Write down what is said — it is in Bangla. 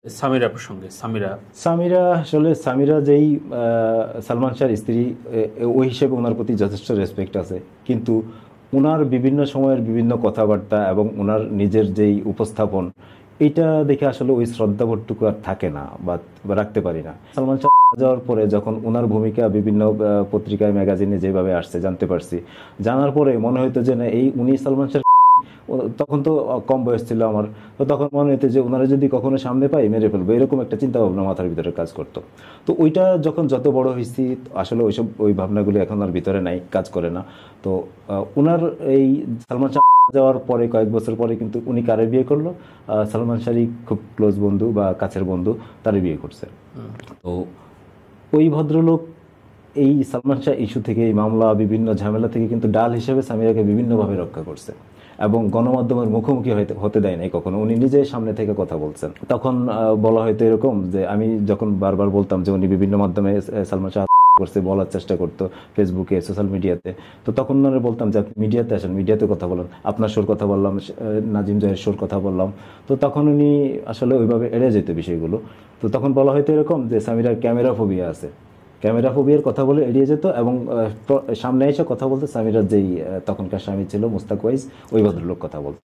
সামিরা প্রসঙ্গে, সামিরা সামিরা যেই সালমান শাহর স্ত্রী, ওই হিসেবে ওনার প্রতি যথেষ্ট রেসপেক্ট আছে, কিন্তু ওনার বিভিন্ন সময়ের বিভিন্ন কথাবার্তা এবং ওনার নিজের যেই উপস্থাপন, এটা দেখে আসলে ওই শ্রদ্ধাবোধটুকু আর থাকে না বা রাখতে পারি না। সালমান শাহ যাওয়ার পরে যখন ওনার ভূমিকা বিভিন্ন পত্রিকায় ম্যাগাজিনে যেভাবে আসছে জানতে পারছি, জানার পরে মনে হইতো যে না, এই উনি সালমান শাহ। তখন তো কম বয়স ছিল আমার, তো তখন মনে হতো যে ওনারা যদি কখনো সামনে পাই মেরে ফেলবো, এরকম একটা চিন্তা ভাবনা মাথার ভিতরে কাজ করতো। তো ওইটা যখন যত বড় হয়েছি, আসলে ওই ভাবনাগুলো এখন আর ভিতরে নাই, কাজ করে না। তো ওনার এই সালমান শাহ যাওয়ার পরে কয়েক বছর পরে কিন্তু উনি কারে বিয়ে করলো? সালমান শাহরই খুব ক্লোজ বন্ধু বা কাছের বন্ধু, তারে বিয়ে করছে। তো ওই ভদ্রলোক এই সালমান শাহ ইস্যু থেকে, এই মামলা বিভিন্ন ঝামেলা থেকে কিন্তু ডাল হিসেবে সামিরাকে বিভিন্নভাবে রক্ষা করছে এবং গণমাধ্যমের মুখোমুখি হতে দেয় নাই কখনো। উনি নিজে সামনে থেকে কথা বলছেন। তখন বলা হয়তো এরকম যে, আমি যখন বারবার বলতাম যে উনি বিভিন্ন মাধ্যমে সালমান শাহ করছে, বলার চেষ্টা করতো ফেসবুকে, সোশ্যাল মিডিয়াতে, তো তখন ওনারা বলতাম যে আপনি মিডিয়াতে আসেন, মিডিয়াতে কথা বলেন, আপনার শোর কথা বললাম, নাজিম জয়ের শোর কথা বললাম। তো তখন উনি আসলে ওইভাবে এড়ে যেত বিষয়গুলো। তো তখন বলা হয়তো এরকম যে সামিরার ক্যামেরা ফোবিয়া আছে, ক্যামেরা ফোবিয়ার কথা বলে এড়িয়ে যেত এবং সামনে এসে কথা বলতে সামিরার যেই তখনকার স্বামী ছিল মুস্তাক ওয়াইজ, ওই ভদ্রলোক কথা বলতো।